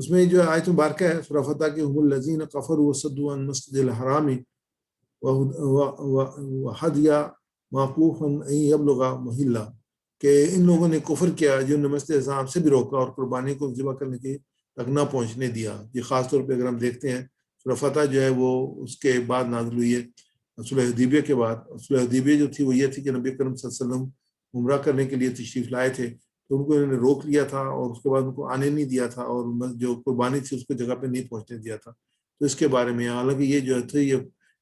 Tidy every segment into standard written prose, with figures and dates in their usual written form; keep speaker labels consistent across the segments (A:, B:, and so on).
A: اس میں جو آیت مبارکہ ہے سورہ فتح کی هم الذین کفروا وصدوا عن المسجد الحرام وهدی معکوفا ان یبلغ محلہ، کہ ان لوگوں نے کفر کیا جنہوں نے مسجد حرام سے بھی روکا اور قربانی کو ذبح کرنے کے تک نہ پہنچنے دیا۔ یہ خاص طور پہ اگر ہم دیکھتے ہیں سورہ فتح جو ہے وہ اس کے بعد نازل ہوئی ہے صلح حدیبیہ کے بعد۔ صلح حدیبیہ جو تھی وہ یہ تھی کہ نبی کریم صلی اللہ علیہ وسلم عمرہ کرنے کے لیے تشریف لائے تھے، تو ان کو انہوں نے روک لیا تھا اور اس کے بعد ان کو آنے نہیں دیا تھا، اور جو قربانی تھی اس کو جگہ پہ نہیں پہنچنے دیا تھا۔ تو اس کے بارے میں حالانکہ یہ جو تھے یہ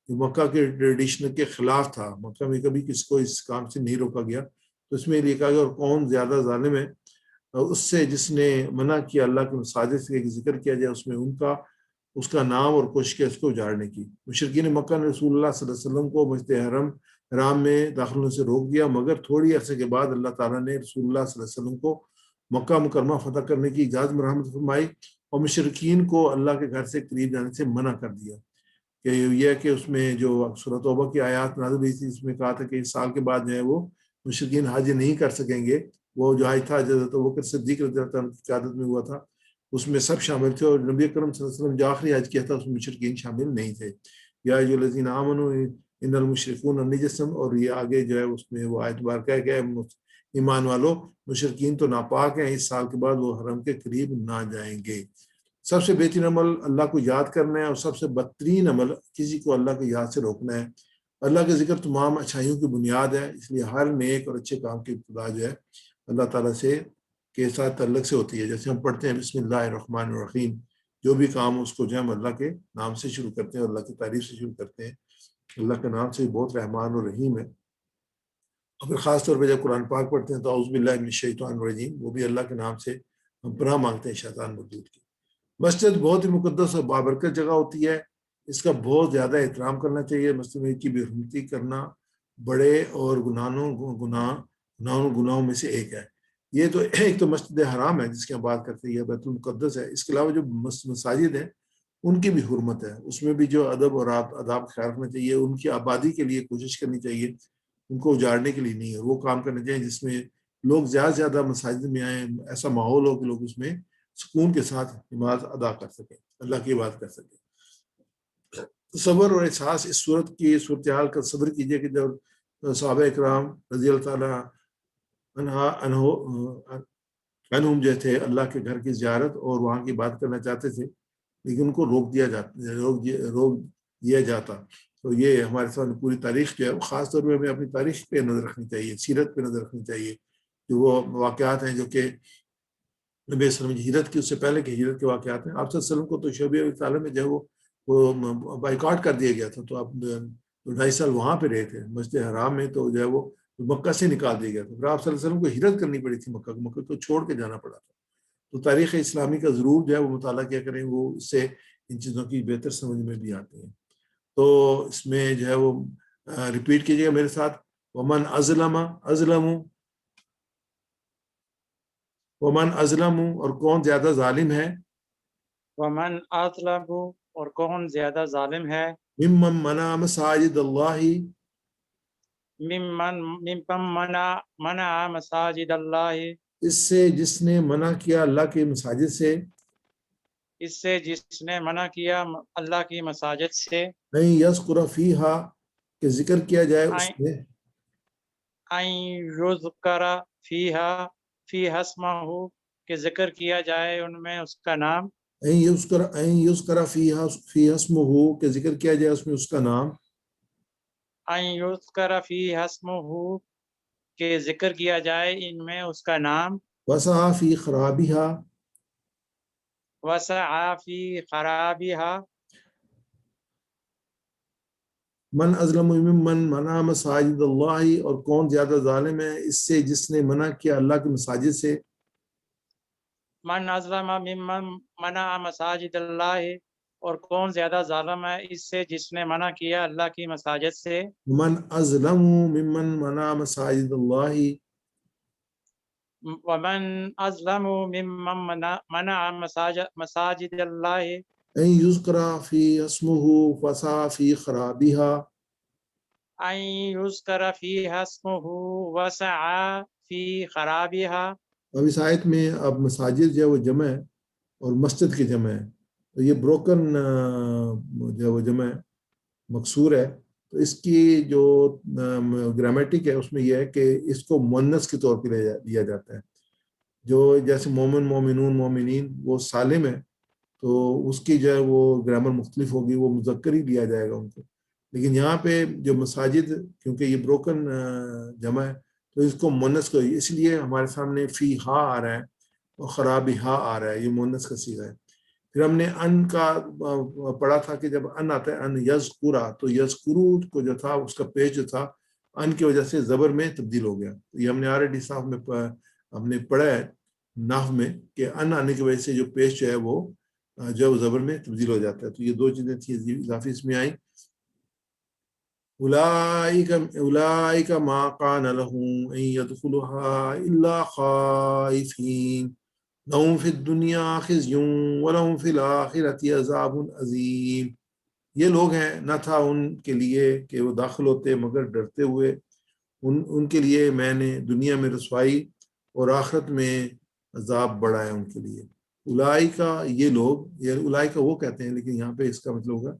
A: مکہ کے ٹریڈیشن کے خلاف تھا، مکہ میں کبھی کسی کو اس کام سے نہیں روکا گیا۔ تو اس میں یہ کہا گیا اور کون زیادہ ظالم ہے اس سے جس نے منع کیا اللہ کے مساجد سے ذکر کیا جائے اس میں اس کا نام اور کوشش کیا اس کو اجاڑنے کی۔ مشرکین مکہ نے رسول اللہ صلی اللہ علیہ وسلم کو مسجد حرام میں داخل ہونے سے روک دیا، مگر تھوڑی عرصے کے بعد اللہ تعالیٰ نے رسول اللہ صلی اللہ علیہ وسلم کو مکہ مکرمہ فتح کرنے کی اجازت مرحمت فرمائی اور مشرکین کو اللہ کے گھر سے قریب جانے سے منع کر دیا۔ کہ یہ کہ اس میں جو سورۃ توبہ کی آیات نازل ہوئی تھی اس میں کہا تھا کہ اس سال کے بعد جو ہے وہ مشرکین حج نہیں کر سکیں گے۔ وہ جو حج تھا حضرت ابوبکر صدیق رضی اللہ عنہ کی قیادت میں ہوا تھا، اس میں سب شامل تھے، اور نبی اکرم صلی اللہ علیہ وسلم جو آخری حج کیا تھا اس میں مشرکین شامل نہیں تھے۔ یا ایھا الذین آمنوا ان المشرکون نجس، اور یہ آگے جو ہے اس میں وہ آیت بارکہ ہے کہ ایمان والو مشرکین تو ناپاک ہیں، اس سال کے بعد وہ حرم کے قریب نہ جائیں گے۔ سب سے بہترین عمل اللہ کو یاد کرنا ہے، اور سب سے بدترین عمل کسی کو اللہ کی یاد سے روکنا ہے۔ اللہ کا ذکر تمام اچھائیوں کی بنیاد ہے، اس لیے ہر نیک اور اچھے کام کی ابتدا جو ہے اللہ تعالیٰ سے کے ساتھ تعلق سے ہوتی ہے۔ جیسے ہم پڑھتے ہیں بسم اللہ الرحمن الرحیم، جو بھی کام اس کو جو ہم اللہ کے نام سے شروع کرتے ہیں، اللہ کی تعریف سے شروع کرتے ہیں۔ اللہ کے نام سے بہت رحمان اور رحیم ہے۔ اور پھر خاص طور پہ جب قرآن پاک پڑھتے ہیں تو اعوذ باللہ من الشیطان الرجیم، وہ بھی اللہ کے نام سے ہم پناہ مانگتے ہیں شیطان مردود کی۔ مسجد بہت ہی مقدس اور بابرکت جگہ ہوتی ہے، اس کا بہت زیادہ احترام کرنا چاہیے۔ مسجد کی بے حرمتی کرنا بڑے اور گناہوں میں سے ایک ہے۔ یہ تو ایک تو مسجد حرام ہے جس کی ہم بات کرتے ہیں، یہ بیت المقدس ہے۔ اس کے علاوہ جو مساجد ہیں ان کی بھی حرمت ہے، اس میں بھی جو ادب اور آداب خیال رکھنا چاہیے، ان کی آبادی کے لیے کوشش کرنی چاہیے، ان کو اجاڑنے کے لیے نہیں ہے۔ وہ کام کرنے چاہیے جس میں لوگ زیادہ سے زیادہ مساجد میں آئیں، ایسا ماحول ہو کہ لوگ اس میں سکون کے ساتھ نماز ادا کر سکیں، اللہ کی بات کر سکیں۔ صبر اور احساس، اس صورت کی صورتحال کا صبر کیجیے کہ جب صحابہ اکرام رضی اللہ تعالیٰ عنہم جو تھے اللہ کے گھر کی زیارت اور وہاں کی بات کرنا چاہتے تھے، لیکن ان کو روک دیا جاتا۔ تو یہ ہمارے ساتھ پوری تاریخ جو ہے، خاص طور پہ ہمیں اپنی تاریخ پہ نظر رکھنی چاہیے، سیرت پہ نظر رکھنی چاہیے، جو وہ واقعات ہیں جو کہ نبی صلی اللہ علیہ وسلم کی ہجرت کی اس سے پہلے کی ہجرت کے واقعات ہیں۔ آپ صلی اللہ علیہ وسلم کو تو شعیب ابی طالب میں جو ہے وہ بائیکاٹ کر دیا گیا تھا، تو آپ 2.5 سال وہاں پہ رہے تھے مسجد حرام میں، تو جو ہے وہ مکہ سے نکال دیا گیا تھا۔ پھر آپ صلی اللہ علیہ وسلم کو ہجرت کرنی پڑی تھی، مکہ کو چھوڑ کے جانا پڑا تھا۔ تو تاریخ اسلامی کا ضرور جو ہے وہ مطالعہ کیا کریں، وہ اس سے ان چیزوں کی بہتر سمجھ میں بھی آتی ہیں۔ تو اس میں جو ہے وہ ریپیٹ کیجیے گا میرے ساتھ، ومن ازلم، اور کون زیادہ ظالم ہے،
B: ومن اظلم، اور کون زیادہ ظالم ہے،
A: ممن منع مساجد اللہ،
B: ممن منع مساجد اللہ،
A: اس سے جس نے منع کیا اللہ کے مساجد سے،
B: اس سے جس نے منع کیا اللہ کی مساجد سے،
A: نہیں یذکر فیہا، کہ ذکر کیا جائے اس میں،
B: ان یذکر فیہا اسمہ، کہ ذکر کیا جائے ان میں اس کا نام،
A: این یذکر فیہا اسمہ، کہ ذکر کیا جائے اس میں اس کا نام،
B: ان یذکر فیہا اسمہ، کہ ذکر کیا جائے ان میں اس کا نام،
A: وسعی فی خرابہا،
B: وسعی فی خرابہا،
A: من ازلم ممن منع مساجد اللہ، اور کون زیادہ ظالم ہے اس سے جس نے منع کیا اللہ کی مساجد سے،
B: من اظلم ممن منع مساجد اللہ، اور کون زیادہ ظالم ہے اس سے جس نے منع کیا اللہ کی مساجد سے،
A: من ازلم ممن منع مساجد اللہ،
B: ومن اظلم ممن منع مساجد اللہ،
A: ان یذکر فی اسمہ وسعی فی خرابہا،
B: ان یذکر فیہا اسمہ وسعی فی خرابہا۔
A: اب اس آیت میں اب مساجد جو ہے وہ جمع ہے، اور مسجد کی جمع ہے. تو یہ بروکن جو ہے وہ جمع مکسور ہے. تو اس کی جو گرامیٹک ہے اس میں یہ ہے کہ اس کو مؤنث کے طور پہ لیا جاتا ہے. جو جیسے مومن، مومنون، مومنین وہ سالم ہے تو اس کی جو ہے وہ گرامر مختلف ہوگی، وہ مذکر ہی لیا جائے گا ان کو. لیکن یہاں پہ جو مساجد، کیونکہ یہ بروکن جمع ہے تو اس کو مؤنث کو، اس لیے ہمارے سامنے فی ہا آ رہا ہے اور خرابی ہا آ رہا ہے، یہ مؤنث کا صیغہ ہے. پھر ہم نے ان کا پڑھا تھا کہ جب ان آتا ہے ان یذکرا، تو یذکرو کو جو تھا اس کا پیش جو تھا ان کی وجہ سے زبر میں تبدیل ہو گیا. یہ ہم نے آلریڈی صاحب میں ہم نے پڑھا ہے نحو میں کہ ان آنے کی وجہ سے جو پیش جو ہے وہ جو ہے وہ زبر میں تبدیل ہو جاتا ہے. تو یہ دو چیزیں تھیں اضافی اس میں آئیں. اولئک ما کان لهم ان يدخلوها الا خائفین لهم فی الدنیا خزی ولهم فی الآخرۃ عذاب عظیم. یہ لوگ ہیں نہ تھا ان کے لیے کہ وہ داخل ہوتے مگر ڈرتے ہوئے. ان کے لیے میں نے دنیا میں رسوائی اور آخرت میں عذاب بڑا ہے ان کے لیے. اولئک یہ لوگ، یہ اولئک وہ کہتے ہیں لیکن یہاں پہ اس کا مطلب ہوگا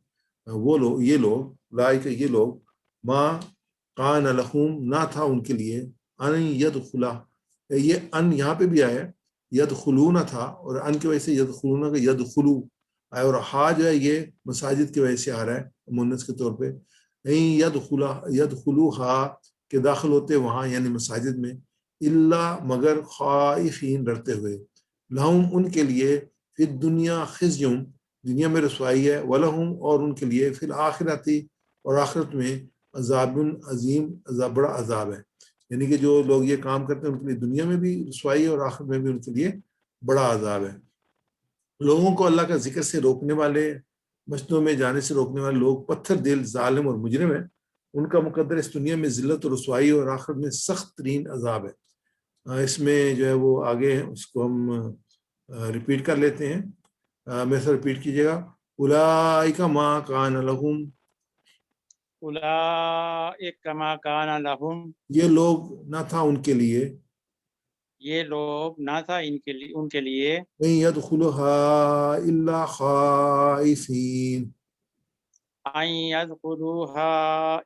A: وہ لوگ، یہ لوگ، اولئک یہ لوگ، ما کان لہم نہ تھا ان کے لیے، ان یدخلا، یہ ان یہاں پہ بھی آیا ہے، یدخلون تھا اور ان کی وجہ سے یدخلون کا یدخلو آیا، اور ہا جو ہے یہ مساجد کی وجہ سے آ رہا ہے مؤنث کے طور پہ. یدخلوہا کہ داخل ہوتے وہاں یعنی مساجد میں، الا مگر خائفین ڈرتے ہوئے، لہم ان کے لیے، فی الدنیا خزی دنیا میں رسوائی ہے، ولہم اور ان کے لیے، فی الآخرتی اور آخرت میں عذاب عظیم عذاب بڑا عذاب ہے. یعنی کہ جو لوگ یہ کام کرتے ہیں ان کے لیے دنیا میں بھی رسوائی ہے اور آخرت میں بھی ان کے لیے بڑا عذاب ہے. لوگوں کو اللہ کا ذکر سے روکنے والے، مسجدوں میں جانے سے روکنے والے لوگ پتھر دل، ظالم اور مجرم ہیں. ان کا مقدر اس دنیا میں ذلت اور رسوائی اور آخرت میں سخت ترین عذاب ہے. اس میں جو ہے وہ آگے اس کو ہم ریپیٹ کر لیتے ہیں. میرے سے ریپیٹ کیجیے گا. اولئک ما کان لہم،
B: اولئک ما کان لہم،
A: یہ لوگ نہ تھا ان کے لیے،
B: یہ لوگ نہ تھا ان کے لیے،
A: ان یدخلوها الا خائفین،
B: ان یدخلوها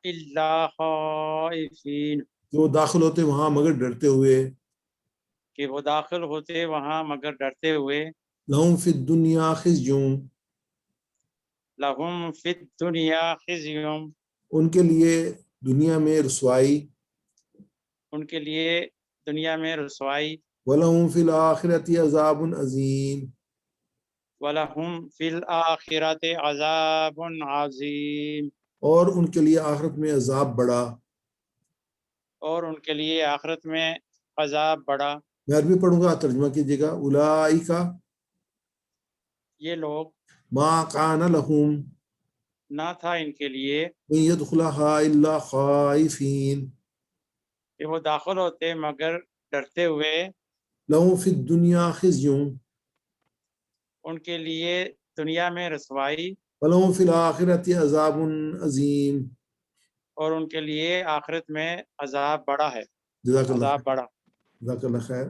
B: الا خائفین،
A: کہ وہ داخل ہوتے وہاں مگر ڈرتے ہوئے،
B: کہ وہ داخل ہوتے وہاں مگر ڈرتے ہوئے،
A: لہم فی الدنیا خزی
B: لہم فی الدنیا خزی،
A: ان کے لیے دنیا میں رسوائی،
B: ان کے لیے دنیا میں رسوائی،
A: وَلَهُمْ فِي الْآخِرَةِ عَذَابٌ عَظِيمٌ
B: وَلَهُمْ فِي الْآخِرَةِ عَذَابٌ عَظِيمٌ،
A: اور ان کے لیے آخرت میں عذاب بڑا.
B: اور ان کے لیے آخرت میں عذاب بڑا.
A: میں عربی پڑھوں گا، ترجمہ کیجیے گا. اولئک
B: یہ لوگ
A: ما کان لہم
B: نہ تھا ان کے لیے
A: ان یدخلها الا خائفین،
B: کہ وہ داخل ہوتے مگر ڈرتے ہوئے،
A: لہم فی الدنیا خزی
B: ان کے لیے دنیا میں رسوائی،
A: ولہم فی الآخرة عذاب عظیم.
B: اور ان کے لیے آخرت میں عذاب بڑا ہے،
A: جزاک اللہ
B: عذاب
A: خیر.
B: بڑا.
A: جزاک اللہ خیر.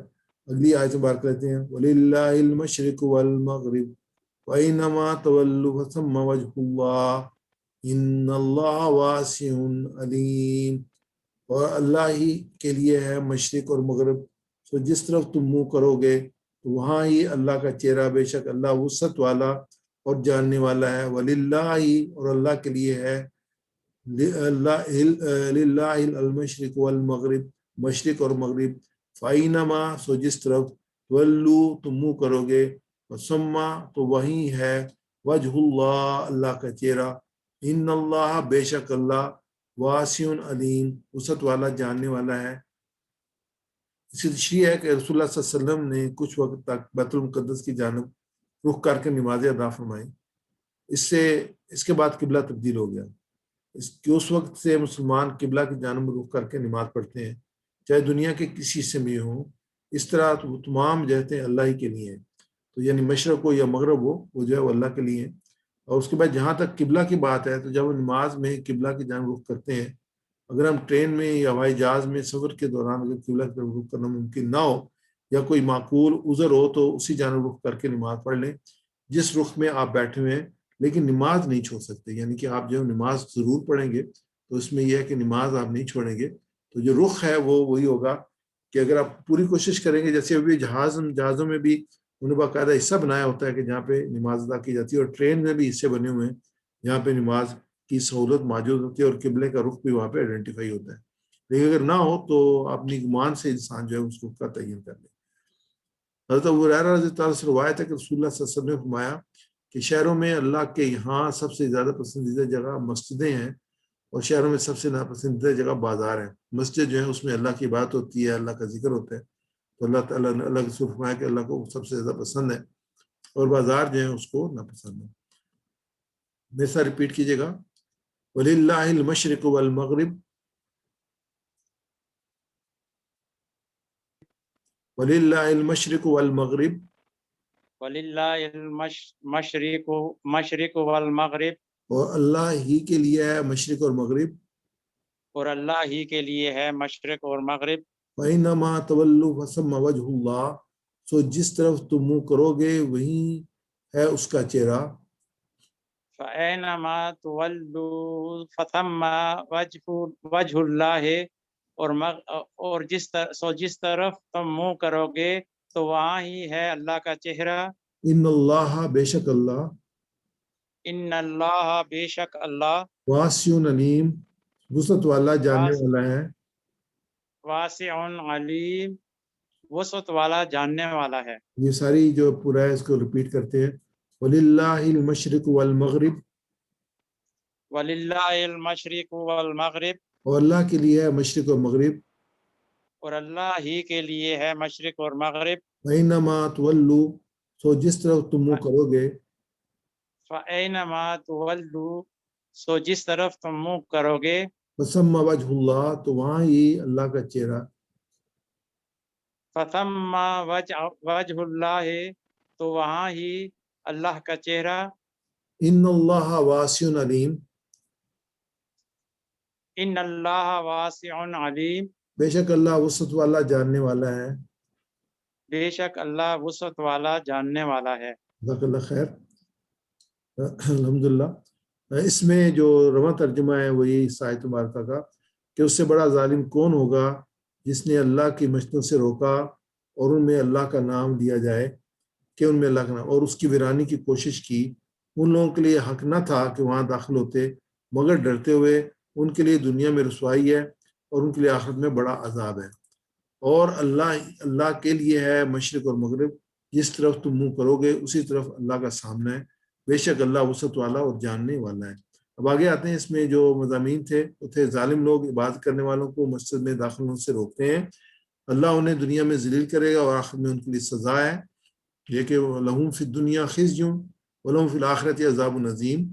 A: اگلی آیت مبارک لیتے ہیں. وَلِلَّهِ الْمَشْرِقُ وَالْمَغْرِبُ وَأَيْنَمَا تَوَلُّوا فَثَمَّ وَجْهُ اللَّهِ إِنَّ اللَّهَ وَاسِعٌ عَلِيمٌ. اور اللہ ہی کے لیے ہے مشرق اور مغرب، تو جس طرف تم منہ کرو گے تو وہاں ہی اللہ کا چہرہ، بے شک اللہ وسعت والا اور جاننے والا ہے. وَلِلَّهِ اور اللہ کے لیے ہے، للہ المشرق والمغرب مشرق اور مغرب، فَأَيْنَمَا سو جس طرف، تولو تم منہ کرو گے، وَثَمَّ تو وہی ہے، وجہ اللہ اللہ کا چہرہ، ان اللہ بے شک اللہ، واسع علیم وسعت والا جاننے والا ہے. اسی تشریح ہے کہ رسول اللہ صلی اللہ علیہ وسلم نے کچھ وقت تک بیت المقدس کی جانب رخ کر کے نمازیں ادا فرمائی. اس کے بعد قبلہ تبدیل ہو گیا. اس وقت سے مسلمان قبلہ کی جانب رخ کر کے نماز پڑھتے ہیں، چاہے دنیا کے کسی حصے میں ہوں. اس طرح تمام جہتیں اللہ ہی کے لیے ہیں. تو یعنی مشرق ہو یا مغرب ہو، وہ جو ہے وہ اللہ کے لیے ہیں. اور اس کے بعد جہاں تک قبلہ کی بات ہے، تو جب وہ نماز میں قبلہ کی جانب رخ کرتے ہیں، اگر ہم ٹرین میں یا ہوائی جہاز میں سفر کے دوران اگر قبلہ کی طرف رخ کرنا ممکن نہ ہو، یا کوئی معقول عذر ہو تو اسی جانب رخ کر کے نماز پڑھ لیں جس رخ میں آپ بیٹھے ہوئے ہیں، لیکن نماز نہیں چھوڑ سکتے، یعنی کہ آپ جو نماز ضرور پڑھیں گے تو اس میں یہ ہے کہ نماز آپ نہیں چھوڑیں گے، تو جو رخ ہے وہ وہی ہوگا کہ اگر آپ پوری کوشش کریں گے، جیسے ابھی جہازوں میں بھی انہیں باقاعدہ حصہ بنایا ہوتا ہے کہ جہاں پہ نماز ادا کی جاتی ہے، اور ٹرین میں بھی حصے بنے ہوئے ہیں جہاں پہ نماز کی سہولت موجود ہوتی ہے اور قبلے کا رخ بھی وہاں پہ آئیڈینٹیفائی ہوتا ہے، لیکن اگر نہ ہو تو اپنی گمان سے انسان جو ہے اس رخ کا تعین کر لے۔ حضرت ابو ہریرہ رضی اللہ عنہ سے روایت ہے کہ رسول اللہ صلی اللہ علیہ وسلم نے فرمایا کہ شہروں میں اللہ کے یہاں سب سے زیادہ پسندیدہ جگہ مسجدیں ہیں، اور شہروں میں سب سے ناپسندیدہ جگہ بازار ہے۔ مسجد جو ہے اس میں اللہ کی بات ہوتی ہے، اللہ کا ذکر ہوتا ہے، تو اللہ تعالیٰ نے اللہ کے رسول فرمایا کہ اللہ کو سب سے زیادہ پسند ہے، اور بازار جو ہے اس کو ناپسند ہے۔ میرے ساتھ ریپیٹ کیجیے گا، وَلِلَّهِ الْمَشْرِقُ وَالْمَغْرِبُ، وَلِلَّهِ الْمَشْرِقُ وَالْمَغْرِبُ،
B: وَلِلَّهِ مشرق والمغرب،
A: اور اللہ ہی کے لیے ہے مشرق اور مغرب،
B: اور اللہ ہی کے لیے ہے مشرق اور مغرب،
A: فَإِنَّمَا تَوَلُّوا فَثَمَّ وَجْهُ اللَّهِ، سو جس طرف تم منہ کرو گے وہیں ہے اس کا چہرہ،
B: فَأَيْنَمَا تُوَلُّوا فَثَمَّ وجہ اللہ، اور جس طرف تم منہ کرو گے تو وہاں ہی ہے اللہ کا چہرہ،
A: ان اللہ بے شک اللہ،
B: ان اللہ بے شک اللہ،
A: واسع علیم وسعت والا جاننے والا ہے،
B: واسع علیم وسعت والا جاننے والا ہے۔
A: یہ ساری جو پورا ہے اس کو ریپیٹ کرتے ہیں، وَلِلَّهِ الْمَشْرِقُ وَالْمَغْرِبُ،
B: وَلِلَّهِ المشرق والمغرب،
A: اور اللہ کے لیے ہے مشرق اور مغرب،
B: اور اللہ ہی کے لیے ہے مشرق اور مغرب،
A: وَإِنَّمَا تُوَلُّوا، سو جس طرف تم منہ کرو گے،
B: فَأَيْنَمَا تُوَلُّوا، سو جس طرف تم منہ کرو گے،
A: فَثَمَّ وَجْهُ اللَّهِ، تو وہاں ہی اللہ کا چہرہ،
B: فَثَمَّ وجہ اللہ، تو وہاں ہی اللہ کا چہرہ،
A: ان اللہ واسع علیم،
B: ان اللہ واسع علیم،
A: بے شک اللہ وسعت والا جاننے والا ہے۔
B: بے شک اللہ وسعت والا جاننے والا ہے۔
A: جزاک اللہ خیر۔ الحمدللہ، اس میں جو رواں ترجمہ ہے وہ یہی آیت مبارکہ کا کہ اس سے بڑا ظالم کون ہوگا جس نے اللہ کی مسجدوں سے روکا اور ان میں اللہ کا نام لیا جائے، کہ ان میں اللہ کا نام، اور اس کی ویرانی کی کوشش کی۔ ان لوگوں کے لیے حق نہ تھا کہ وہاں داخل ہوتے، مگر ڈرتے ہوئے ان کے لیے دنیا میں رسوائی ہے اور ان کے لیے آخرت میں بڑا عذاب ہے۔ اور اللہ کے لیے ہے مشرق اور مغرب، جس طرف تم منہ کرو گے اسی طرف اللہ کا سامنا ہے، بے شک اللہ وسعت والا اور جاننے والا ہے۔ اب آگے آتے ہیں، اس میں جو مضامین تھے وہ تھے ظالم لوگ عبادت کرنے والوں کو مسجد میں داخل ہونے سے روکتے ہیں، اللہ انہیں دنیا میں ذلیل کرے گا اور آخرت میں ان کے لیے سزا ہے، یہ کہ لہم فی الدنیا خزی ولہم فی الآخرۃ عذاب عظیم،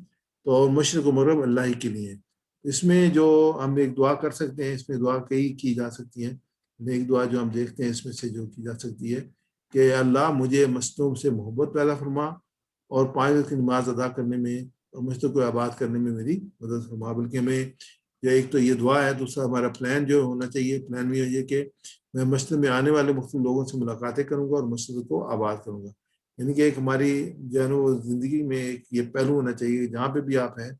A: تو اور مشرق و مغرب اللہ ہی کے لیے۔ اس میں جو ہم ایک دعا کر سکتے ہیں، اس میں دعا کئی کی جا سکتی ہیں، ایک دعا جو ہم دیکھتے ہیں اس میں سے جو کی جا سکتی ہے کہ اللہ مجھے مسجدوں سے محبت پیدا فرما اور 5 وقت کی نماز ادا کرنے میں اور مسجدوں کو آباد کرنے میں میری مدد فرما۔ بلکہ ہمیں جو ایک تو یہ دعا ہے، دوسرا ہمارا پلان جو ہونا چاہیے، پلان بھی یہ کہ میں مسجد میں آنے والے مختلف لوگوں سے ملاقاتیں کروں گا اور مسجد کو آباد کروں گا، یعنی کہ ایک ہماری جو ہے نا وہ زندگی میں ایک یہ پہلو ہونا چاہیے، جہاں پہ بھی آپ ہیں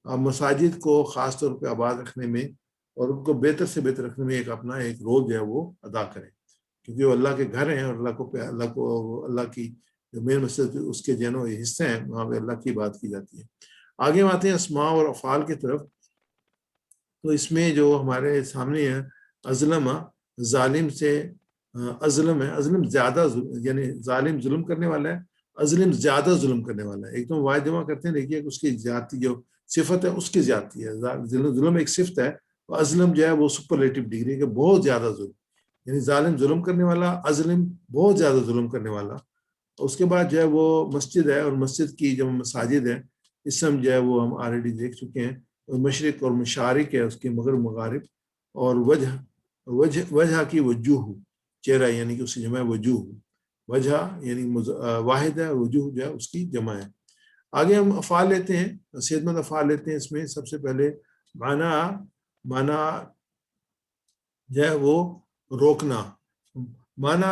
A: آپ مساجد کو خاص طور پہ آباد رکھنے میں اور ان کو بہتر سے بہتر رکھنے میں ایک اپنا ایک رول جو ہے وہ ادا کریں، کیونکہ وہ اللہ کے گھر ہیں اور اللہ کی جو مین مسجد اس کے جو ہے حصے ہیں، وہاں پہ اللہ کی بات کی جاتی ہے۔ آگے ہم آتے ہیں اسماء اور افعال کی طرف، تو اس میں جو ہمارے سامنے ہے ازلم، ظالم سے ازلم ہے، ازلم زیادہ یعنی ظالم ظلم کرنے والا ہے، ازلم زیادہ ظلم کرنے والا ہے۔ ایک تو واحد جمع کرتے ہیں، دیکھیے کہ اس کی زیادتی جو صفت ہے اس کی زیادتی ہے، ظلم ایک صفت ہے، ازلم جو ہے وہ سپرلیٹو ڈگری ہے کہ بہت زیادہ ظلم، یعنی ظالم ظلم کرنے والا، ازلم بہت زیادہ ظلم کرنے والا۔ اس کے بعد جو ہے وہ مسجد ہے، اور مسجد کی جو مساجد ہے اسم جو ہے وہ ہم آلریڈی دیکھ چکے ہیں، مشرق اور مشارق ہے اس کے مغرب مغارب، اور وجہ کی وجوہ، چہرہ یعنی کہ اس کی جمع ہے وجوہ، وجہ یعنی واحد ہے اور وجوہ جو ہے اس کی جمع ہے۔ آگے ہم افعال لیتے ہیں، صحت مند افعال لیتے ہیں۔ اس میں سب سے پہلے معنی جو ہے وہ روکنا، معنی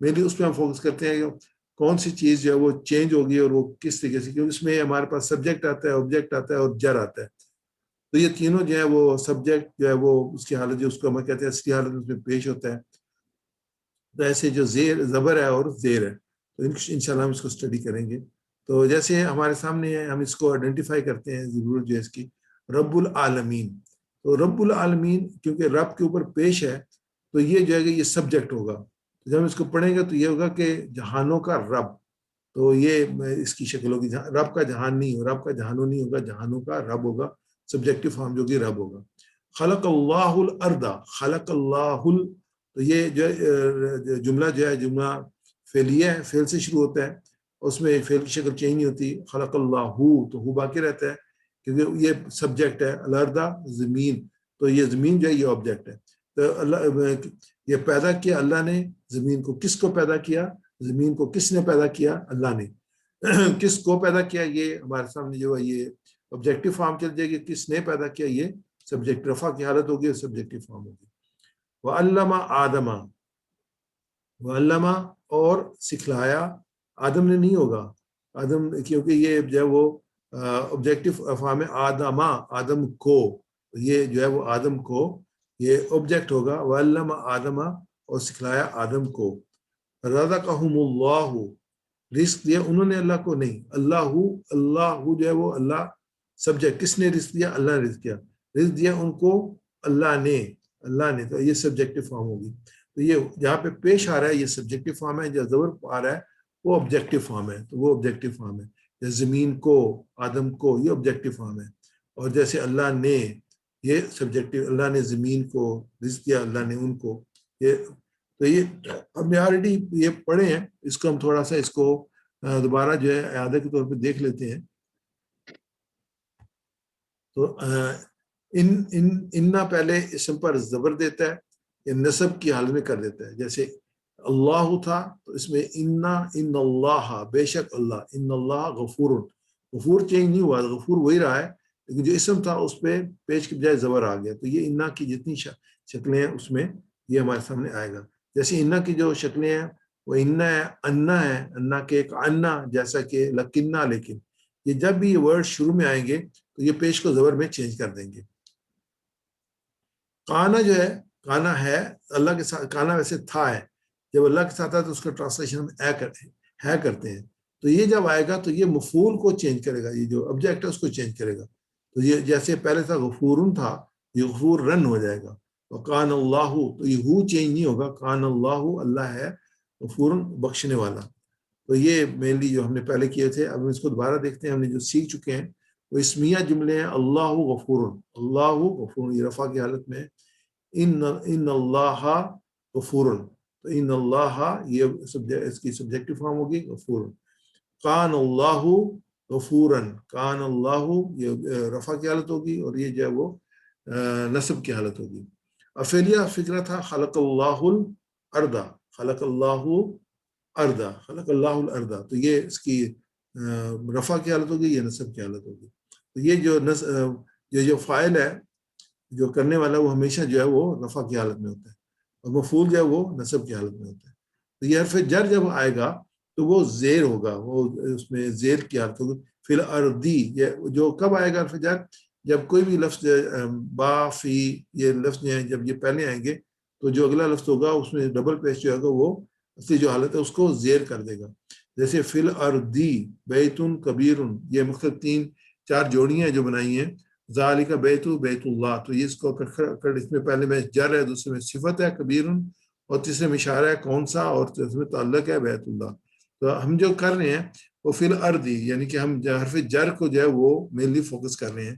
A: مینلی اس پہ ہم فوکس کرتے ہیں کہ کون سی چیز جو ہے وہ چینج ہوگی اور وہ کس طریقے سے, کیونکہ اس میں ہمارے پاس سبجیکٹ آتا ہے, آبجیکٹ آتا ہے اور جر آتا ہے. تو یہ تینوں جو ہے وہ سبجیکٹ جو ہے وہ اس کی حالت جو اس کو ہم کہتے ہیں اصلی حالت اس میں پیش ہوتا ہے. تو ایسے جو زبر ہے اور زیر ہے, تو انشاءاللہ ہم اس کو اسٹڈی کریں گے. تو جیسے ہمارے سامنے ہے, ہم اس کو آئیڈینٹیفائی کرتے ہیں ضرورت جو ہے اس کی, رب العالمین. تو رب العالمین کیونکہ رب کے اوپر پیش ہے تو یہ جو ہے کہ یہ سبجیکٹ ہوگا. جب ہم اس کو پڑھیں گے تو یہ ہوگا کہ جہانوں کا رب. تو یہ اس کی شکل ہوگی, رب کا جہان نہیں ہو, رب کا جہانوں نہیں ہوگا, جہانوں کا رب ہوگا, سبجیکٹو فارم جو کہ رب ہوگا. خلق اللہ الارض, خلق اللہ تو یہ جو جملہ جو ہے جملہ فعلیہ ہے, فعل سے شروع ہوتا ہے, اس میں فعل کی شکل چینج نہیں ہوتی. خلق اللہ تو ہو باقی رہتا ہے کیونکہ یہ سبجیکٹ ہے. الارض زمین, تو یہ زمین جو ہے یہ آبجیکٹ ہے. تو اللہ یہ پیدا کیا اللہ نے زمین کو. کس کو پیدا کیا؟ زمین کو. کس نے پیدا کیا؟ اللہ نے. کس کو پیدا کیا یہ ہمارے سامنے جو ہے یہ آبجیکٹو فارم چل جائے گی. کس نے پیدا کیا یہ سبجیکٹ, رفع کی حالت ہوگی, سبجیکٹو فارم ہوگی. وَعَلَّمَ آدَمَ, وَعَلَّمَ اور سکھلایا. آدم نے نہیں ہوگا, آدم کیونکہ یہ جو ہے وہ آبجیکٹو فارم ہے. آدمہ, آدم کو, یہ جو ہے وہ آدم کو یہ آبجیکٹ ہوگا. وَعَلَّمَ آدَمَ اور سکھلایا آدم کو. رَزَقَهُمُ اللَّهُ رزق دیا انہوں نے, اللہ کو نہیں. اللہ جو ہے وہ اللہ سبجیکٹ. کس نے رزق دیا؟ اللہ نے رزق دیا. رزق دیا ان کو اللہ نے, اللہ نے. تو یہ سبجیکٹو فارم ہوگی. تو یہ جہاں پہ پیش آ رہا ہے یہ سبجیکٹو فارم ہے, جہاں زبر آ رہا ہے وہ آبجیکٹو فارم ہے. تو وہ آبجیکٹو فارم ہے. جیسے زمین کو, آدم کو, یہ آبجیکٹو فارم ہے. اور جیسے اللہ نے, یہ سبجیکٹو, اللہ نے زمین کو رزق دیا, اللہ نے ان کو. یہ تو یہ ہم نے آلریڈی یہ پڑھے ہیں, اس کو ہم تھوڑا سا اس کو دوبارہ جو ہے اعادہ کے طور پہ دیکھ لیتے ہیں. تو اننا پہلے اسم پر زبر دیتا ہے, یہ نصب کی حالت میں کر دیتا ہے. جیسے اللہ تھا تو اس میں ان اللہ, بے شک اللہ, ان اللہ غفور. غفور چینج نہیں ہوا, غفور وہی رہا ہے, لیکن جو اسم تھا اس پہ پیش کے بجائے زبر آ گیا. تو یہ انا کی جتنی شکلیں ہیں اس میں یہ ہمارے سامنے آئے گا. جیسے انا کی جو شکلیں ہیں وہ انا ہے, انا ہے, انا کے ایک انا, جیسا کہ لکنہ, لیکن یہ جب بھی یہ ورڈ شروع میں آئیں گے تو یہ پیش کو زبر میں چینج کر دیں گے. کانا جو ہے, کانا ہے اللہ کے ساتھ, کانا ویسے تھا ہے, جب اللہ کے ساتھ آتا ہے تو اس کا ٹرانسلیشن ہم ہے کرتے ہیں. تو یہ جب آئے گا تو یہ مفعول کو چینج کرے گا, یہ جو آبجیکٹ ہے اس کو چینج کرے گا. تو یہ جیسے پہلے تھا غفورن تھا, یہ غفور رن ہو جائے گا. اور کان اللہ, تو یہ ہو چینج نہیں ہوگا, کان اللہ, اللہ ہے غفورن بخشنے والا. تو یہ مینلی جو ہم نے پہلے کیے تھے. اب ہم اس کو دوبارہ دیکھتے ہیں. ہم نے جو سیکھ چکے ہیں وہ اسمیہ جملے ہیں. اللہ غفور, اللہ غفور, یہ رفع کی حالت میں. ان اللہ غفور, تو ان اللہ یہ اس کی سبجیکٹو فارم ہوگی غفور. کان اللہ غفوراً, کان اللہ یہ رفع کی حالت ہوگی اور یہ جو ہے وہ نصب کی حالت ہوگی. افعلیہ فکرہ تھا خلق اللہ الارض, خلق اللہ ارض, خلق اللہ الارض, تو یہ اس کی رفع کی حالت ہوگی, یہ نصب کی حالت ہوگی. تو یہ جو فاعل ہے, جو کرنے والا, وہ ہمیشہ جو ہے وہ رفع کی حالت میں ہوتا ہے, اور مفعول جو ہے وہ نصب کی حالت میں ہوتا ہے. تو یہ حرف جر جب آئے گا تو وہ زیر ہوگا, وہ اس میں زیر کی حالت ہوگی. فی الارضی, یہ جو کب آئے گا حرف جر؟ جب کوئی بھی لفظ با, فی, یہ لفظ جو ہیں جب یہ پہلے آئیں گے تو جو اگلا لفظ ہوگا اس میں ڈبل پیش جو ہوگا وہ اصلی جو حالت ہے اس کو زیر کر دے گا. جیسے فی الارضی بیتن کبیرن, یہ مختلف 3-4 جوڑیاں جو بنائی ہیں. ذالک بیت بیت اللہ, تو یہ اس کو اس میں پہلے میں جر ہے, دوسرے میں صفت ہے کبیرن, اور تیسرے میں اشارہ ہے کون سا, اور تیسرے میں تعلق ہے بیت اللہ. تو ہم جو کر رہے ہیں وہ فی الارضی, یعنی کہ ہم حرف جر کو جو ہے وہ مینلی فوکس کر رہے ہیں.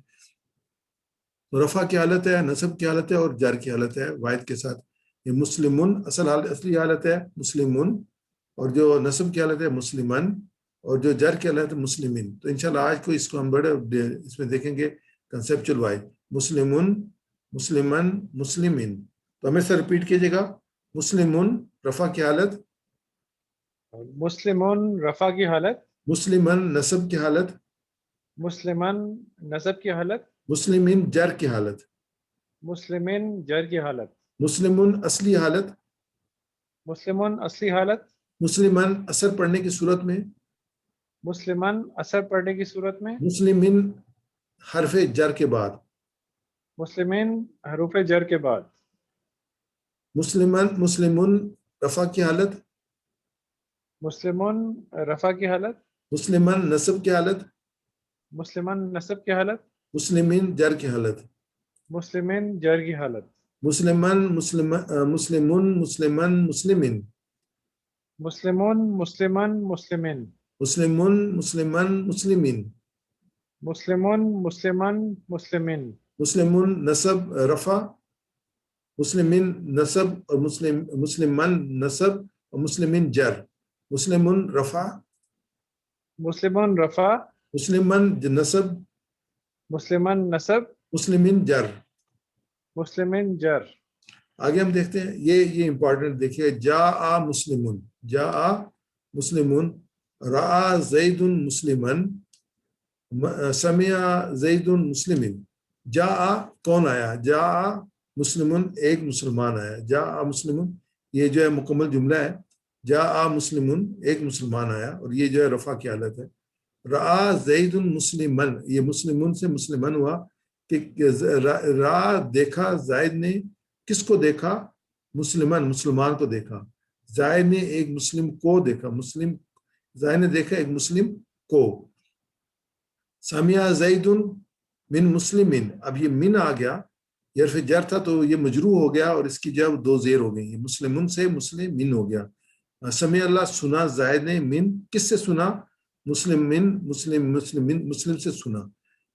A: رفع کی حالت ہے, نصب کی حالت ہے, اور جر کی حالت ہے واحد کے ساتھ. یہ مسلمن اصلی حالت ہے مسلمن, اور جو نصب کی حالت ہے مسلمن, اور جو جر کی حالت ہے مسلمین. تو انشاءاللہ آج کو اس کو ہم بڑے اس میں دیکھیں گے کنسیپچل وائز. مسلمن, مسلمن, مسلمین. تو ہمیں سے ریپیٹ کیجیے گا. مسلمن رفع کی حالت,
C: مسلمن رفع کی حالت,
A: مسلمن نصب کی حالت,
C: مسلمن نصب کی حالت,
A: مسلمین جر کی حالت,
C: مسلمین جر کی حالت,
A: مسلمن اصلی حالت,
C: مسلمون اصلی حالت.
A: مسلمن اثر پڑھنے کی صورت میں
C: مسلمن اثر پڑھنے کی صورت میں.
A: مسلمن حرف جر کے بعد
C: مسلمین حروف جر کے بعد.
A: مسلمن رفع کی حالت
C: مسلمون رفع کی حالت.
A: مسلمن نصب کی حالت
C: مسلمن نصب کی حالت.
A: مسلمین جر کی حالت
C: مسلمین جر کی حالت.
A: مسلمن مسلمن مسلمن مسلمن
C: مسلمون مسلمن مسلمین.
A: مسلمن مسلمن مسلمین
C: مسلمون مسلمن مسلمین.
A: مسلمن نصب رفع مسلمین نصب اور مسلمن نصب اور مسلمین جر مسلمن رفع
C: مسلمون رفع
A: مسلمن نصب
C: مسلمن نصب
A: مسلمین جر.
C: مسلمین جر.
A: آگے ہم دیکھتے ہیں یہ امپورٹنٹ دیکھیے جاء مسلمن رأى زید مسلمن سمع زید مسلمن. جاء کون آیا؟ جاء مسلمن ایک مسلمان آیا. جاء مسلمن یہ جو ہے مکمل جملہ ہے. جاء مسلمن ایک مسلمان آیا اور یہ جو ہے رفع کی حالت ہے. رأى زید مسلمن یہ مسلمن سے مسلمن ہوا کہ رأى دیکھا زائد نے کس کو دیکھا؟ مسلمان کو دیکھا. زائد نے ایک مسلم کو دیکھا. زائد نے دیکھا ایک مسلم کو. سمع زید من مسلمن اب یہ من آ گیا یہ حرف جر تھا تو یہ مجروح ہو گیا اور اس کی جب دو زیر ہو گئی. مسلمن سے مسلمن ہو گیا. سمع اللہ سنا زائد نے من کس سے سنا؟ مسلم سے سنا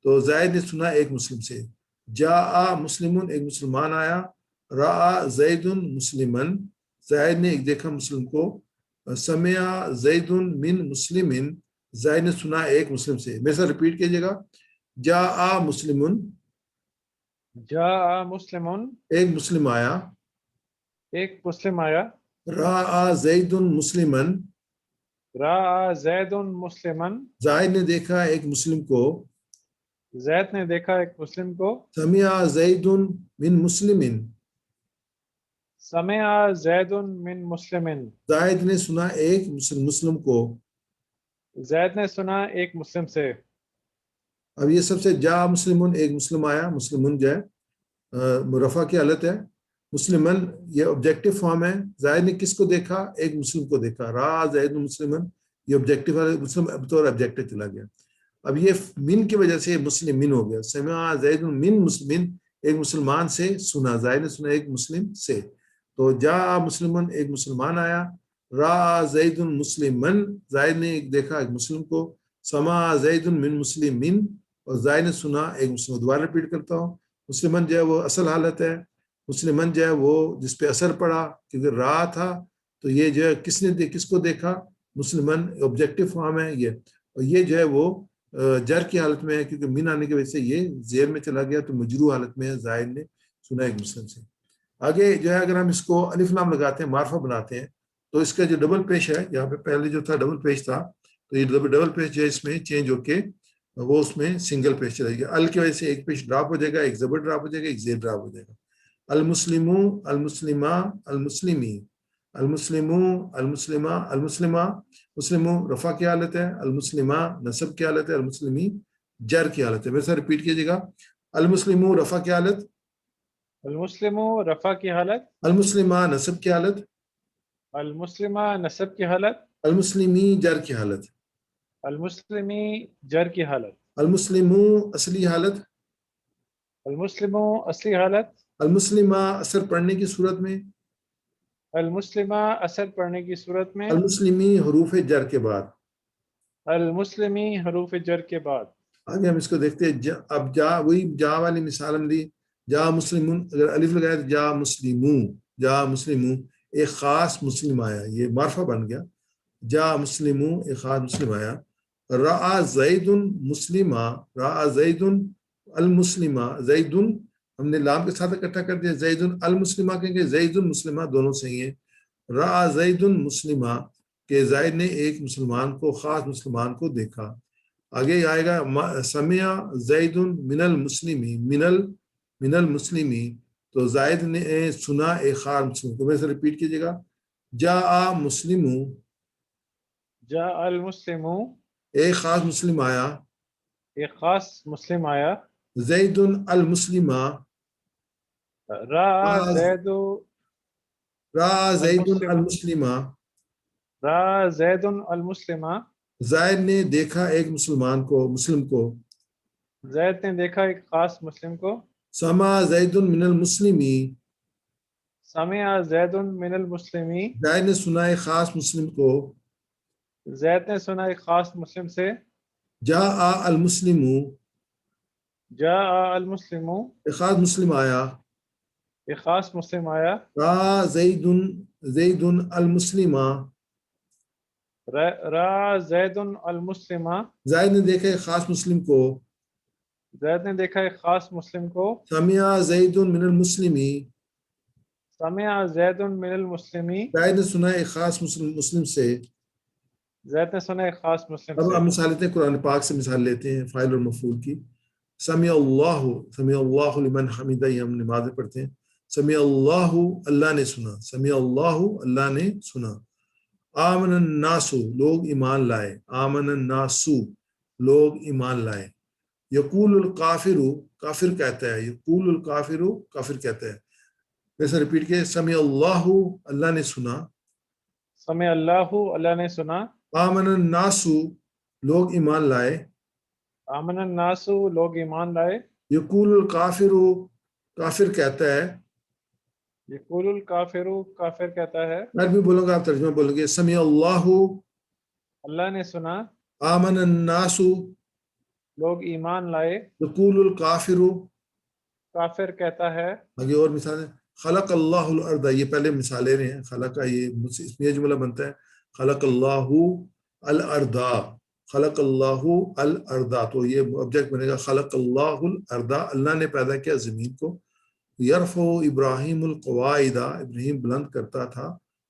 A: تو زائد نے سنا ایک مسلم سے. جاء مسلمن ایک مسلمان آیا. رأى زید مسلمن زائد نے ایک دیکھا مسلم کو. سمع زید من مسلمن زائد نے سنا ایک مسلم سے. میرے ساتھ ریپیٹ کیجیے گا. جاء مسلمن
C: جاء مسلمون
A: ایک مسلم آیا.
C: ایک مسلم آیا.
A: رأى زید مسلمن
C: رأى زید مسلمن
A: زائد نے دیکھا ایک مسلم کو.
C: زید نے دیکھا ایک مسلم کو.
A: سمع زید من مسلمن
C: سمع زید من مسلمن
A: زائد نے سنا ایک مسلم کو.
C: زید نے سنا ایک مسلم سے.
A: اب یہ سب سے جا مسلمن ایک مسلم آیا. مسلمن جو ہے رفع کی حالت ہے. مسلمن یہ آبجیکٹو فارم ہے. زائد نے کس کو دیکھا؟ ایک مسلم کو دیکھا. را زید مسلمن یہ آبجیکٹو مسلم بطور آبجیکٹو چلا گیا. اب یہ من کی وجہ سے مسلم من ہو گیا. سمع زید من مسلمن ایک مسلمان سے سنا. زائد نے سنا ایک مسلم سے. تو جا مسلمن ایک مسلمان آیا. را زید مسلمن زائد نے ایک دیکھا ایک مسلم کو. سمع زید من مسلمن اور زائد نے سنا ایک مسلم. دوبارہ ریپیٹ کرتا ہوں. مسلمن جو ہے وہ اصل حالت ہے. مسلمن جو ہے وہ جس پہ اثر پڑا کیونکہ را تھا تو یہ جو ہے کس کو دیکھا؟ مسلمن آبجیکٹو فارم ہے یہ. اور یہ جو ہے وہ جر کی حالت میں ہے کیونکہ من آنے کی وجہ سے یہ زیر میں چلا گیا تو مجروح حالت میں ہے. زائد نے سنا ایک مسلم سے. آگے جو ہے اگر ہم اس کو الف لام لگاتے ہیں معرفہ بناتے ہیں تو اس کا جو ڈبل پیش ہے یہاں پہ پہلے جو تھا ڈبل پیش تھا تو یہ ڈبل پیش جو ہے اس میں چینج ہو کے وہ اس میں سنگل پیش چلے گا. ال کی وجہ سے ایک پیش ڈراپ ہو جائے گا. ایک زبر ڈراپ ہو جائے گا. ایک زیر ڈراپ ہو جائے گا. المسلمو المسلمہ المسلمی المسلمو المسلمہ المسلمہ مسلمو رفع کی حالت ہے. المسلمہ نصب کی حالت ہے. المسلمی جر کی حالت ہے. میرے ساتھ ریپیٹ کیجیے گا. المسلمو رفع کی حالت.
C: المسلمو رفع کی حالت.
A: المسلمہ نصب کی حالت.
C: المسلمہ نصب کی حالت.
A: المسلمی جر کی حالت.
C: المسلمی جر کی حالت.
A: المسلمو اصلی حالت.
C: المسلمو اصلی حالت.
A: المسلمہ اثر پڑھنے کی صورت میں.
C: المسلمہ اثر پڑھنے کی صورت میں.
A: المسلمی حروف جر کے بعد.
C: المسلمی حروف جر کے بعد.
A: آگے ہم اس کو دیکھتے ہیں. اب جا وہی جا والی مثال ہم دی. جا مسلمون اگر الف لگایا تو جا مسلمو. جا مسلمو ایک خاص مسلم آیا. یہ معرفہ بن گیا. جا مسلمو ایک خاص مسلم آیا. رأى زید مسلمہ. رأى زید المسلمہ. زید ہم نے لام کے ساتھ اکٹھا کر دیا. زید المسلمہ کہیں گے. زید المسلمہ دونوں صحیح ہیں. رأى زید مسلمہ کہ زید نے ایک مسلمان کو خاص مسلمان کو دیکھا. آگے آئے گا سمع زید من المسلمی. من المسلمی تو زائد نے سنا ایک خاص مسلم کو. میرے سے ریپیٹ کیجیے گا. جاء مسلم،
C: جاء المسلم،
A: ایک خاص مسلم آیا.
C: ایک خاص مسلم آیا.
A: زید المسلم،
C: را زید
A: را زید
C: المسلم،
A: المسلم،
C: را زید المسلم،
A: زید نے دیکھا ایک مسلمان کو، مسلم کو.
C: زید نے دیکھا ایک خاص مسلم کو.
A: سمع زید من المسلمی،
C: سمع زید من المسلمی،
A: زید نے سنا ایک خاص مسلم کو.
C: زید نے سنا ایک خاص مسلم سے.
A: جاء المسلم،
C: جاء المسلم،
A: ایک خاص مسلم آیا.
C: ایک خاص مسلم آیا.
A: را زید، زید المسلم،
C: را زید المسلم،
A: زید نے دیکھا ایک خاص مسلم کو.
C: زید نے دیکھا ایک خاص مسلم کو.
A: سمع زید من المسلمی،
C: سمع زید من المسلمی،
A: زید نے سنا ایک خاص مسلم سے.
C: زید نے سنا ایک خاص مسلم
A: اب
C: سے.
A: ہم مثال لیتے ہیں، قرآن پاک سے مثال لیتے ہیں فاعل اور مفعول کی. سمع اللہ لمن حمیدہ، یہ ہم نمازیں پڑھتے ہیں. سمع اللہ، اللہ نے سنا. سمع اللہ، اللہ نے سنا. آمن الناس، لوگ ایمان لائے. آمن الناس، لوگ ایمان لائے. یقول الکافر، کافر کہتا ہے. یقول الکافر، کافر کہتا ہے. ویسے ریپیٹ کے، سمع اللہ، اللہ نے سنا.
C: سمع اللہ، اللہ نے سنا.
A: آمن الناس، لوگ ایمان لائے.
C: آمن الناس، لوگ ایمان لائے.
A: یقول الکافر، کافر کہتا ہے.
C: یقول الکافر، کافر کہتا ہے.
A: میں بھی بولوں گا، آپ ترجمہ بولیں گے. سمع اللہ،
C: اللہ نے سنا.
A: آمن الناس،
C: لوگ ایمان لائے.
A: یقول الکافر.
C: کافر کہتا ہے.
A: آگے اور مثالیں. خلق اللہ الارض، یہ پہلے مثال لے رہے ہیں. خلق کا یہ اسمیہ جملہ بنتا ہے. خلق اللہ الارض، خلق اللہ الارض، تو یہ آبجیکٹ بنے گا خلق اللہ الارض، اللہ نے پیدا کیا زمین کو. یرفع ابراہیم القواعد، ابراہیم بلند کرتا تھا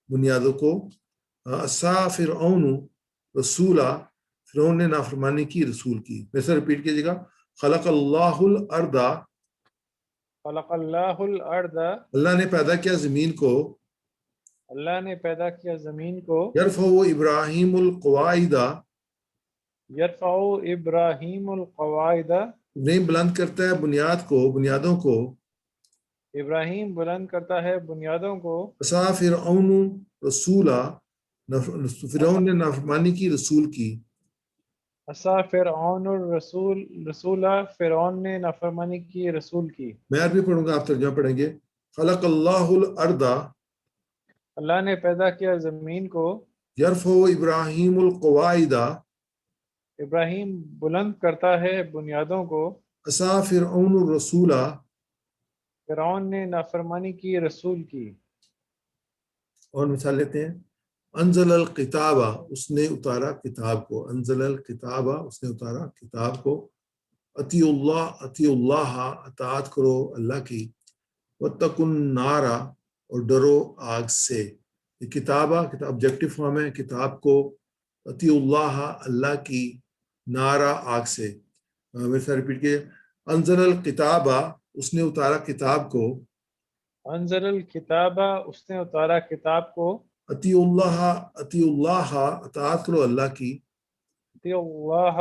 A: بنیادوں کو. عصا فرعون رسولا، فرعون نے نافرمانی کی رسول کی. ویسے ریپیٹ کیجیے گا. خلق اللہ الارض،
C: خلق اللہ الارض،
A: اللہ نے پیدا کیا زمین کو.
C: اللہ نے پیدا کیا زمین کو.
A: یرفع ابراہیم القواعد،
C: یرفع ابراہیم القواعد،
A: ابراہیم بلند کرتا ہے بنیاد کو، بنیادوں کو.
C: ابراہیم بلند کرتا ہے بنیادوں کو.
A: عصا فرعون رسولا، فرعون نے نافرمانی کی رسول کی.
C: عصا فرعون الرسول، رسولہ، فرعون نے نافرمانی کی رسول کی.
A: میں عربی پڑھوں گا، آپ ترجمہ پڑھیں گے. خلق اللہ الارض،
C: اللہ نے پیدا کیا زمین کو.
A: یرفع ابراہیم القواعد،
C: ابراہیم بلند کرتا ہے بنیادوں کو.
A: عصا فرعون الرسولا،
C: فرعون نے نافرمانی کی رسول کی.
A: اور مثال لیتے ہیں. انزل الکتاب، اس نے اتارا کتاب کو. انزل الکتاب، اس نے اتارا کتاب کو. اطیع اللہ، اطیع اللہ، اطاعت کرو اللہ کی. واتقوا النار، اور ڈرو آگ سے. یہ کتابہ آبجیکٹو فارم ہے کتاب کو. اطیع اللہ، اللہ کی. نارا، آگ سے. میرے ساتھ ریپیٹ کیے. انزل الکتاب، اس نے اتارا کتاب کو.
C: انزل الکتاب، اس نے اتارا کتاب کو.
A: اطیع اللہ، اطیع اللہ، اطاعت کرو اللہ کی.
C: اطیع اللہ،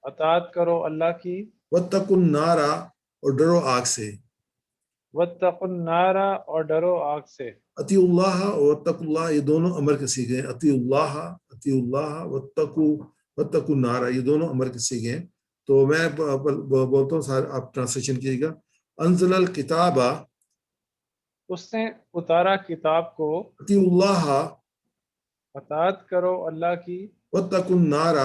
C: اطاعت کرو اللہ کی.
A: واتقوا النار، اور ڈرو آگ سے.
C: واتقوا النار، اور ڈرو آگ سے.
A: اطیع اللہ اور واتقوا اللہ، یہ دونوں امر کے سیغے ہیں. اطیع اللہ، اطیع اللہ، واتقوا النار، یہ دونوں امر کے سیغے ہیں. تو میں بولتا ہوں، آپ ٹرانسلیشن کیجیے گا. انزل الکتاب،
C: اس نے اتارا کتاب کو.
A: اطیع اللہ،
C: اطاعت کرو اللہ کی.
A: واتقوا النار.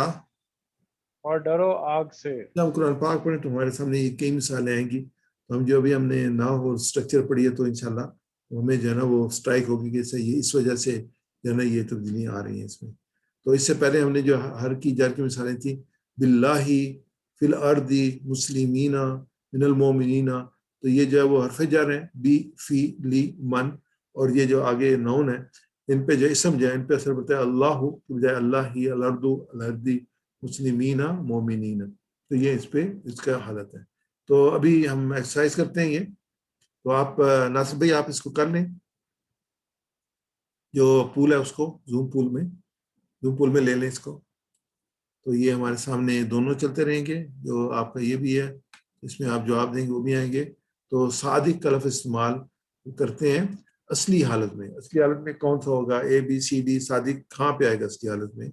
C: اور ڈرو آگ سے.
A: جب ہم قرآن پاک پڑھیں تو ہمارے سامنے یہ کئی مثالیں آئیں گی. تو ہم جو ابھی ہم نے نحو اور اسٹرکچر پڑھی ہے، تو انشاءاللہ ہمیں جو ہے نا وہ اسٹرائک ہوگی کہ اس وجہ سے جو ہے نا یہ تبدیلیاں آ رہی ہیں اس میں. تو اس سے پہلے ہم نے جو ہر کی جار کی مثالیں تھیں. باللہ فی الارض مسلمین من المومنین، تو یہ جو ہے وہ حرف جر ہیں. بی، فی، لی، من. اور یہ جو آگے نون ہے، ان پہ جو اسم جو ہے ان پہ اثر پڑتا ہے اللہ کی بجائے اللہ ہی، الارض، الارضی، مسلمین، مومنین. تو یہ اس کا حالت ہے. تو ابھی ہم ایکسرسائز کرتے ہیں یہ. تو آپ ناصر بھائی، آپ اس کو کر لیں. جو پول ہے اس کو زوم پول میں لے لیں اس کو. تو یہ ہمارے سامنے دونوں چلتے رہیں گے. جو آپ کا یہ بھی ہے اس میں آپ جواب دیں گے وہ بھی آئیں گے. تو صادق کا لفظ استعمال کرتے ہیں اصلی حالت میں. اصلی حالت میں کون سا ہوگا؟ اے بی سی ڈی. صادق کہاں پہ آئے گا اصلی حالت میں؟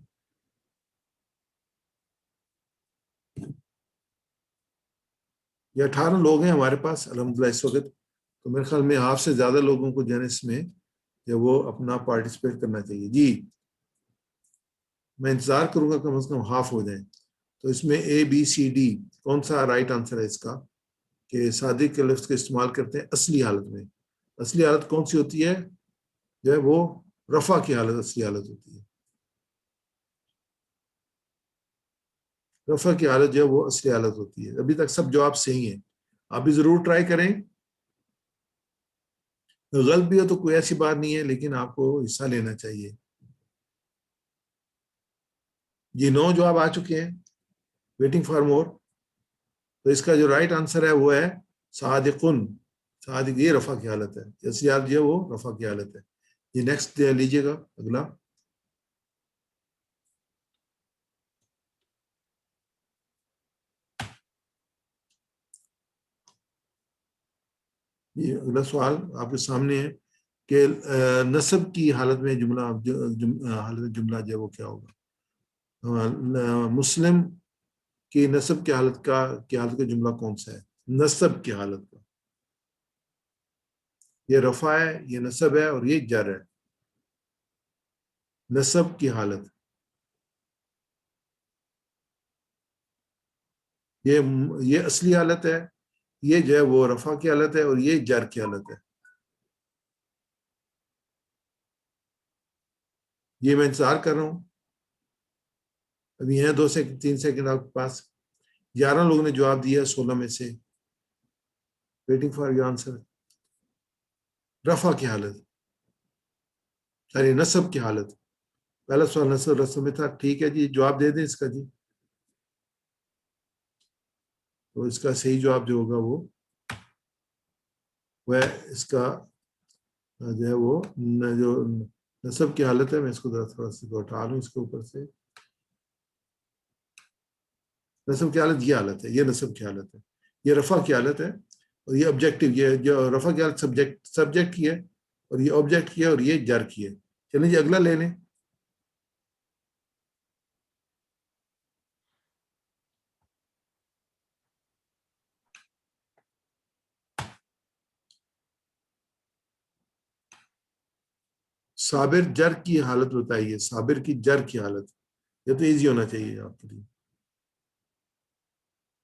A: یہ 18 لوگ ہیں ہمارے پاس الحمدللہ اس وقت. تو میرے خیال میں ہاف سے زیادہ لوگوں کو جو ہے اس میں وہ اپنا پارٹیسپیٹ کرنا چاہیے. جی میں انتظار کروں گا کم از کم ہاف ہو جائیں. تو اس میں اے بی سی ڈی کون سا رائٹ آنسر ہے اس کا؟ کہ صادق کے لفظ کا استعمال کرتے ہیں اصلی حالت میں. اصلی حالت کون سی ہوتی ہے؟ جو ہے وہ رفع کی حالت اصلی حالت ہوتی ہے. رفع کی حالت جو ہے وہ اصلی حالت ہوتی ہے. ابھی تک سب جواب صحیح ہیں. آپ بھی ضرور ٹرائی کریں. غلط بھی ہو تو کوئی ایسی بات نہیں ہے لیکن آپ کو حصہ لینا چاہیے. جی 9 جواب آ چکے ہیں. ویٹنگ فار مور. تو اس کا جو رائٹ آنسر ہے وہ ہے صادقن. صادق یہ رفع کی حالت ہے. اصلی حالت جو ہے وہ رفع کی حالت ہے. یہ نیکسٹ لیجیے گا اگلا. یہ اگلا سوال آپ کے سامنے ہے کہ نصب کی حالت میں جملہ جو ہے وہ کیا ہوگا؟ مسلم کی نصب کی حالت کا جملہ کون سا ہے؟ نصب کی حالت کا. یہ رفع ہے، یہ نصب ہے اور یہ جر ہے. نصب کی حالت یہ اصلی حالت ہے. یہ جو ہے وہ رفع کی حالت ہے اور یہ جر کی حالت ہے. یہ میں انتظار کر رہا ہوں. ابھی ہیں 2 سے 3 سیکنڈ آپ کے پاس. 11 لوگوں نے جواب دیا 16 میں سے. Waiting for your answer. رفع کی حالت ساری نصب کی حالت. پہلا سوال نصب رسم میں تھا. ٹھیک ہے جی جواب دے دیں اس کا. جی تو اس کا صحیح جواب جو ہوگا وہ ہے اس کا جو ہے وہ جو نصب کی حالت ہے. میں اس کو تھوڑا سا اٹھا لوں اس کے اوپر سے. نصب کی حالت یہ حالت ہے. یہ نصب کی حالت ہے. یہ رفع کی حالت ہے اور یہ آبجیکٹو. یہ جو رفع کی حالت سبجیکٹ کی ہے اور یہ آبجیکٹ کی ہے اور یہ جر کی ہے. چلیں جی اگلا لے لیں. صابر جر کی حالت بتائیے. صابر کی جر کی حالت. یہ تو ایزی ہونا چاہیے آپ کے لیے.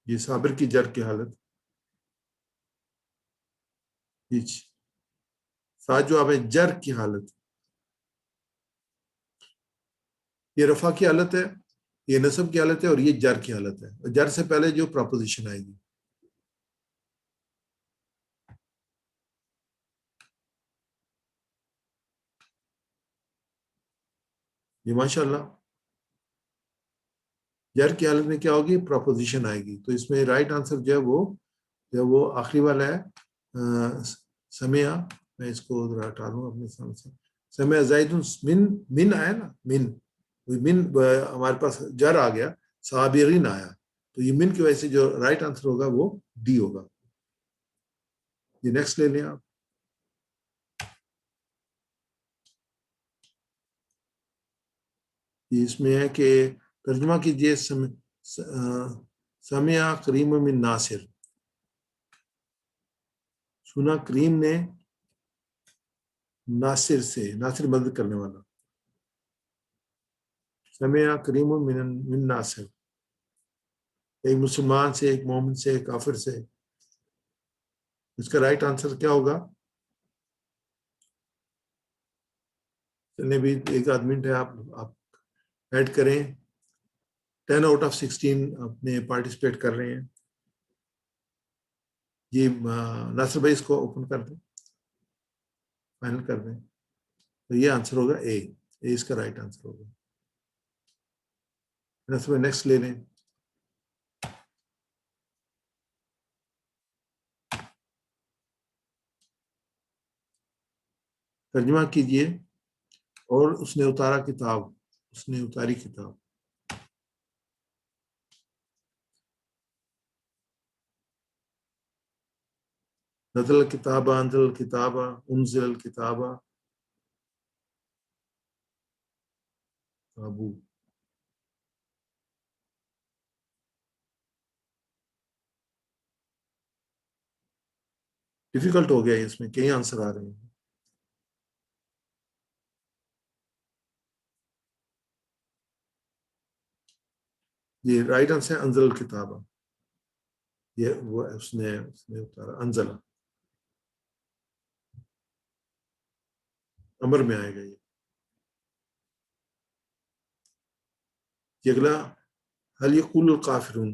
A: یہ صابر کی جر کی حالت. ساتھ جو آپ ہے جر کی حالت. یہ رفع کی حالت ہے، یہ نصب کی حالت ہے اور یہ جر کی حالت ہے. اور جر سے پہلے جو پراپوزیشن آئے گی. یہ ماشاءاللہ جر کی حالت میں کیا ہوگی؟ پراپوزیشن آئے گی. تو اس میں رائٹ آنسر جو ہے وہ آخری والا ہے سمیہ. میں اس کو ذرا ہٹا لوں اپنے سامنے سے. سمیہ زید من آیا نا. من ہمارے پاس جر آ گیا. صابرین آیا. تو یہ من کی وجہ سے جو رائٹ آنسر ہوگا وہ ڈی ہوگا. یہ نیکسٹ لے لیں آپ. اس میں ہے کہ ترجمہ کیجئے سمیع کریم من ناصر. سنا کریم نے ناصر سے. ناصر مدد کرنے والا. سمیع کریم من ناصر. ایک مسلمان سے، ایک مومن سے، ایک کافر سے. اس کا رائٹ آنسر کیا ہوگا؟ چلنے بھی ایک آدھ منٹ ہے. آپ ایڈ کریں. 10 آؤٹ آف 16 اپنے پارٹیسپیٹ کر رہے ہیں. جی ناصر بھائی اس کو اوپن کر دیں، فائنل کر دیں. تو یہ آنسر ہوگا اے. اس کا رائٹ آنسر ہوگا. ناصر بھائی نیکسٹ لے لیں. ترجمہ کیجئے اور اس نے اتارا کتاب، اس نے اتاری کتاب. نزل الکتاب، انزل الکتاب، انزل الکتاب، ابو. ڈیفیکلٹ ہو گیا ہے، اس میں کئی آنسر آ رہے ہیں. یہ رائٹ آنسر ہے انزل الکتاب. یہ وہ اس نے اتارا. انزل امر میں آئے گا. یہ اگلا هل يقول الکافرون.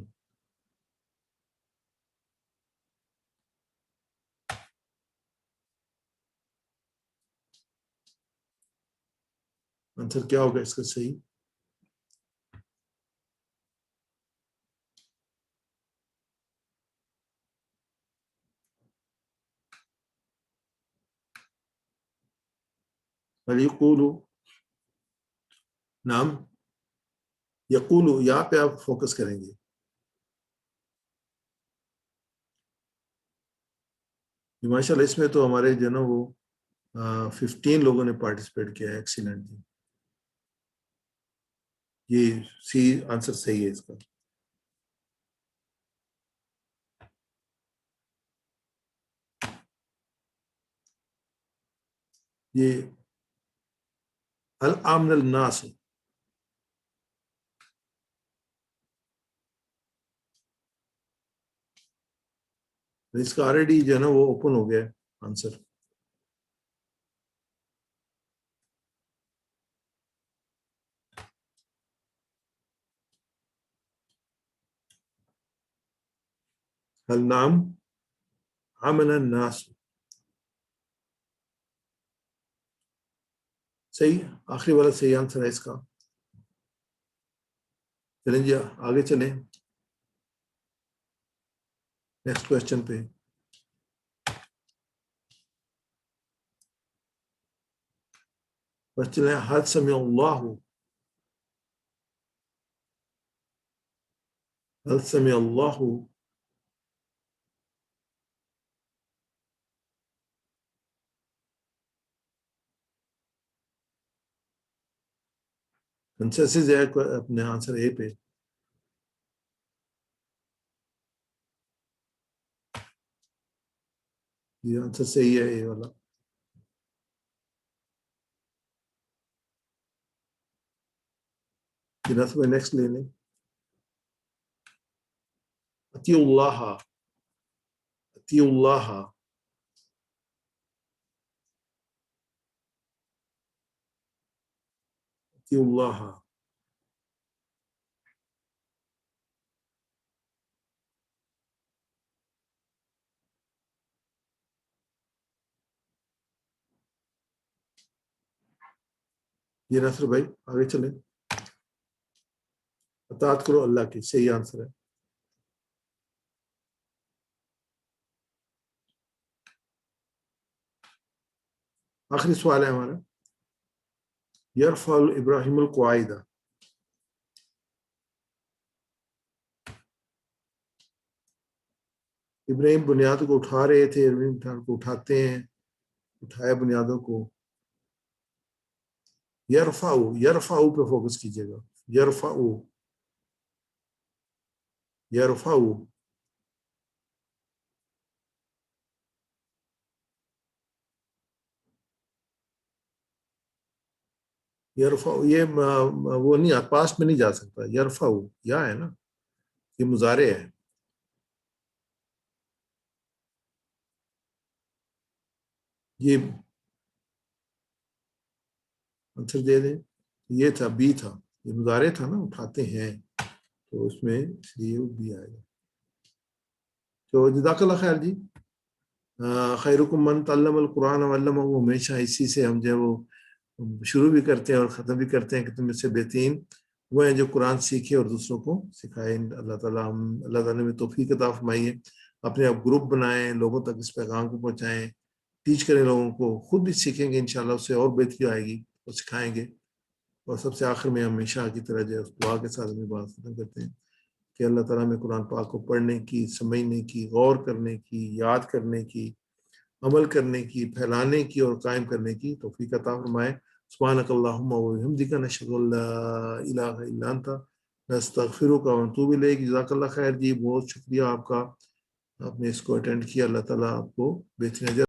A: آنسر کیا ہوگا اس کا صحیح؟ هل يقول، نام یقول، یہاں پہ آپ فوکس کریں گے. ماشاء اللہ اس میں تو ہمارے جو نا وہ 15 لوگوں نے پارٹیسپیٹ کیا ہے. ایکسیلنٹ. یہ سی آنسر صحیح ہے اس کا. یہ الامن الناس، اس کا آلریڈی جو ہے نا وہ اوپن ہو گیا آنسر. النام امن الناس. صحیح، آخری والا صحیح آنسر ہے اس کا. چلیں جی آگے چلیں نیکسٹ کوشچن پہ. کوشچن ہے حد سمع اللہ، حد سمع اللہ کنسنسس ہے اپنے آنسر اے پہ. یہ آنسر صحیح ہے اے والا. نیکسٹ لے لیں. اطیعوا اللہ، اطیعوا اللہ، اطیعوا اللہ. یہ نصر بھائی آگے چلیں. اطاعت کرو اللہ کی، صحیح آنسر ہے. آخری سوال ہے ہمارا. یرفع ابراہیم القواعد، ابراہیم بنیادوں کو اٹھا رہے تھے، ابراہیم کو اٹھاتے ہیں، اٹھایا بنیادوں کو. یرفع، یرفع پہ فوکس کیجیے گا. یرفع، یرفع. یرفع یہ وہ نہیں، پاسٹ میں نہیں جا سکتا. یرفع یا ہے نا، یہ مضارع ہے. یہ آنسر دے دیں. یہ تھا بی تھا، یہ مضارع تھا نا، اٹھاتے ہیں، تو اس میں اس لیے وہ بی آئے گا. تو جزاک اللہ خیر جی. خیرکم من تعلم القرآن وعلمہ. ہمیشہ اسی سے ہم جو ہے وہ شروع بھی کرتے ہیں اور ختم بھی کرتے ہیں کہ تم اس سے بہترین وہ ہیں جو قرآن سیکھے اور دوسروں کو سکھائے. اللہ تعالیٰ نے توفیق عطا فرمائی ہے. اپنے آپ گروپ بنائیں، لوگوں تک اس پیغام کو پہنچائیں، ٹیچ کریں لوگوں کو، خود بھی سیکھیں گے انشاءاللہ، اس سے اور بہتری آئے گی. وہ سکھائیں گے. اور سب سے آخر میں ہمیشہ کی طرح جو ہے اس دعا کے ساتھ ہمیں بات ختم کرتے ہیں کہ اللہ تعالیٰ میں قرآن پاک کو پڑھنے کی، سمجھنے کی، غور کرنے کی، یاد کرنے کی، عمل کرنے کی، پھیلانے کی اور قائم کرنے کی توفیق عطا فرمائے. سبحانک اللہم و بحمدک نشہد ان لا الہ الا انت نستغفرک ونتوب الیک. جزاک اللہ خیر جی، بہت شکریہ آپ کا، آپ نے اس کو اٹینڈ کیا. اللہ تعالیٰ آپ کو بہترین اجر